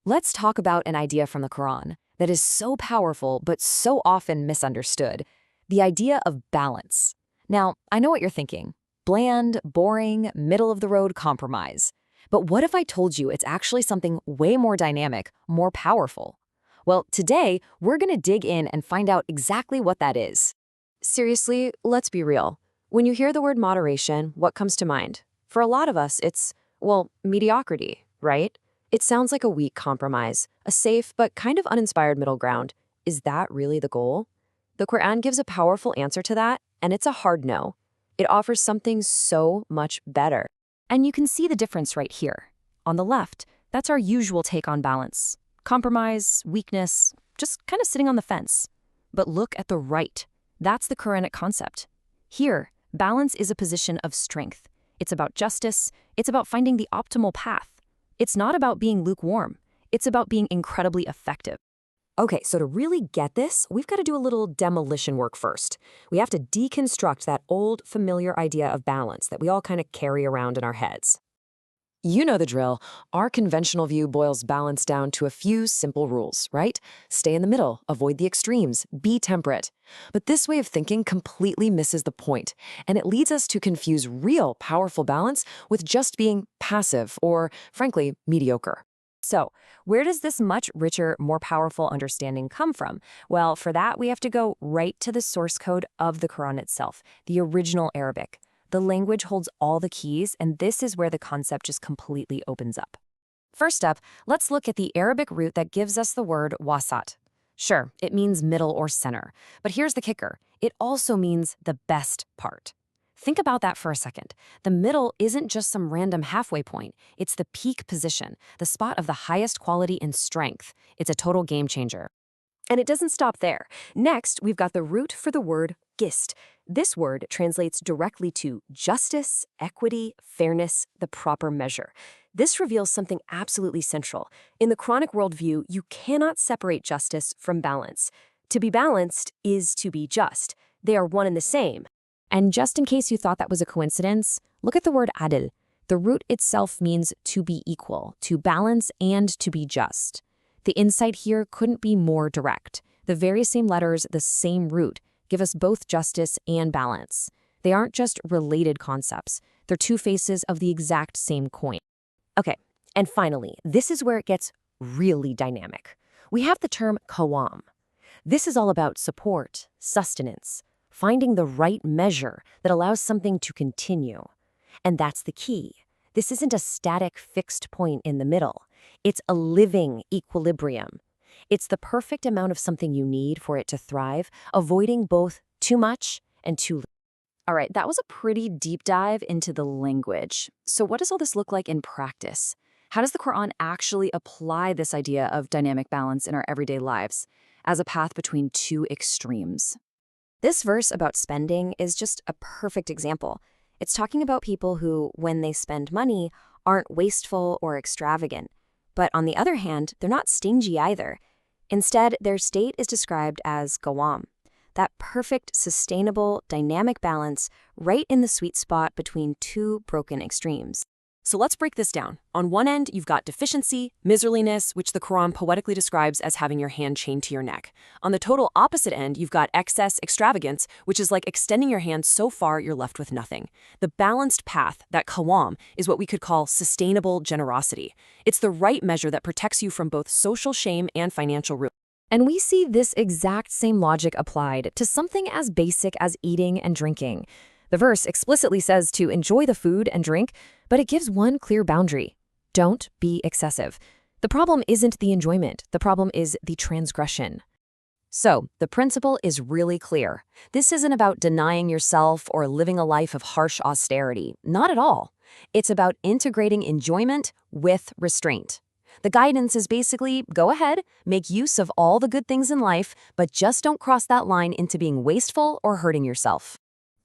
Let's talk about an idea from the Quran that is so powerful but so often misunderstood, the idea of balance. Now, I know what you're thinking. Bland, boring, middle-of-the-road compromise. But what if I told you it's actually something way more dynamic, more powerful? Well, today, we're going to dig in and find out exactly what that is. Seriously, let's be real. When you hear the word moderation, what comes to mind? For a lot of us, it's, well, mediocrity, right? It sounds like a weak compromise, a safe but kind of uninspired middle ground. Is that really the goal? The Quran gives a powerful answer to that, and it's a hard no. It offers something so much better. And you can see the difference right here. On the left, that's our usual take on balance. Compromise, weakness, just kind of sitting on the fence. But look at the right. That's the Quranic concept. Here, balance is a position of strength. It's about justice. It's about finding the optimal path. It's not about being lukewarm. It's about being incredibly effective. Okay, so to really get this, we've got to do a little demolition work first. We have to deconstruct that old, familiar idea of balance that we all kind of carry around in our heads. You know the drill. Our conventional view boils balance down to a few simple rules, right? Stay in the middle, avoid the extremes, be temperate. But this way of thinking completely misses the point, and it leads us to confuse real, powerful balance with just being passive or, frankly, mediocre. So, where does this much richer, more powerful understanding come from? Well, for that, we have to go right to the source code of the Quran itself, the original Arabic. The language holds all the keys, and this is where the concept just completely opens up. First up, let's look at the Arabic root that gives us the word wasat. Sure, it means middle or center, but here's the kicker. It also means the best part. Think about that for a second. The middle isn't just some random halfway point. It's the peak position, the spot of the highest quality and strength. It's a total game changer. And it doesn't stop there. Next, we've got the root for the word gist. This word translates directly to justice, equity, fairness, the proper measure. This reveals something absolutely central. In the Quranic worldview, you cannot separate justice from balance. To be balanced is to be just. They are one and the same. And just in case you thought that was a coincidence, look at the word adil. The root itself means to be equal, to balance, and to be just. The insight here couldn't be more direct. The very same letters, the same root, give us both justice and balance. They aren't just related concepts. They're two faces of the exact same coin. Okay, and finally, this is where it gets really dynamic. We have the term qawam. This is all about support, sustenance, finding the right measure that allows something to continue. And that's the key. This isn't a static, fixed point in the middle. It's a living equilibrium. It's the perfect amount of something you need for it to thrive, avoiding both too much and too little. All right, that was a pretty deep dive into the language. So what does all this look like in practice? How does the Quran actually apply this idea of dynamic balance in our everyday lives as a path between two extremes? This verse about spending is just a perfect example. It's talking about people who, when they spend money, aren't wasteful or extravagant. But on the other hand, they're not stingy either. Instead, their state is described as qawam, that perfect, sustainable, dynamic balance right in the sweet spot between two broken extremes. So let's break this down. On one end, you've got deficiency, miserliness, which the Quran poetically describes as having your hand chained to your neck. On the total opposite end, you've got excess, extravagance, which is like extending your hand so far you're left with nothing. The balanced path, that qawam, is what we could call sustainable generosity. It's the right measure that protects you from both social shame and financial ruin. And we see this exact same logic applied to something as basic as eating and drinking. The verse explicitly says to enjoy the food and drink, but it gives one clear boundary. Don't be excessive. The problem isn't the enjoyment. The problem is the transgression. So, the principle is really clear. This isn't about denying yourself or living a life of harsh austerity. Not at all. It's about integrating enjoyment with restraint. The guidance is basically, go ahead, make use of all the good things in life, but just don't cross that line into being wasteful or hurting yourself.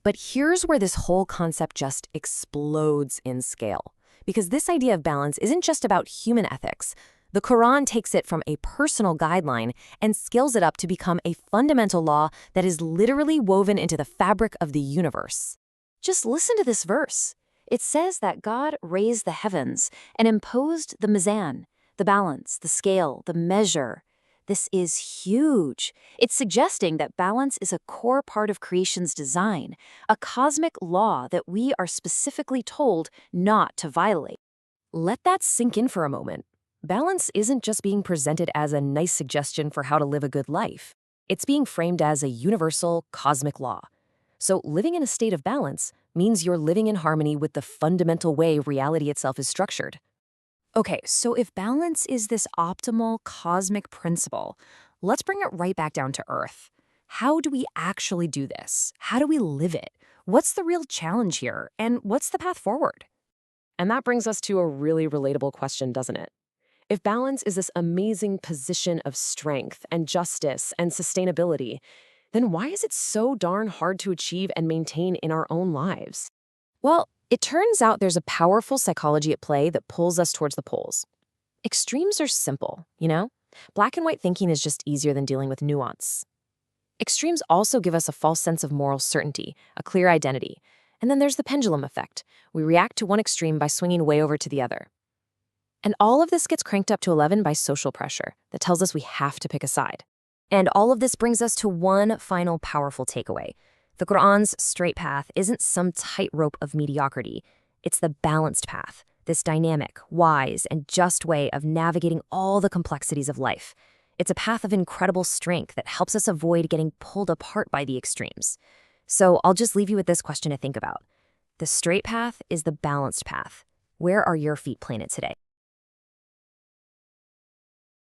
But here's where this whole concept just explodes in scale. Because this idea of balance isn't just about human ethics. The Quran takes it from a personal guideline and scales it up to become a fundamental law that is literally woven into the fabric of the universe. Just listen to this verse. It says that God raised the heavens and imposed the mizan, The balance, the scale, the measure. This is huge. It's suggesting that balance is a core part of creation's design, a cosmic law that we are specifically told not to violate. Let that sink in for a moment. Balance isn't just being presented as a nice suggestion for how to live a good life. It's being framed as a universal cosmic law. So living in a state of balance means you're living in harmony with the fundamental way reality itself is structured. Okay, so if balance is this optimal cosmic principle, let's bring it right back down to Earth. How do we actually do this? How do we live it? What's the real challenge here? And what's the path forward? And that brings us to a really relatable question, doesn't it? If balance is this amazing position of strength and justice and sustainability, then why is it so darn hard to achieve and maintain in our own lives? Well, it turns out there's a powerful psychology at play that pulls us towards the poles. Extremes are simple, you know? Black and white thinking is just easier than dealing with nuance. Extremes also give us a false sense of moral certainty, a clear identity. And then there's the pendulum effect. We react to one extreme by swinging way over to the other. And all of this gets cranked up to 11 by social pressure that tells us we have to pick a side. And all of this brings us to one final powerful takeaway. The Qur'an's straight path isn't some tightrope of mediocrity. It's the balanced path, this dynamic, wise, and just way of navigating all the complexities of life. It's a path of incredible strength that helps us avoid getting pulled apart by the extremes. So I'll just leave you with this question to think about. The straight path is the balanced path. Where are your feet planted today?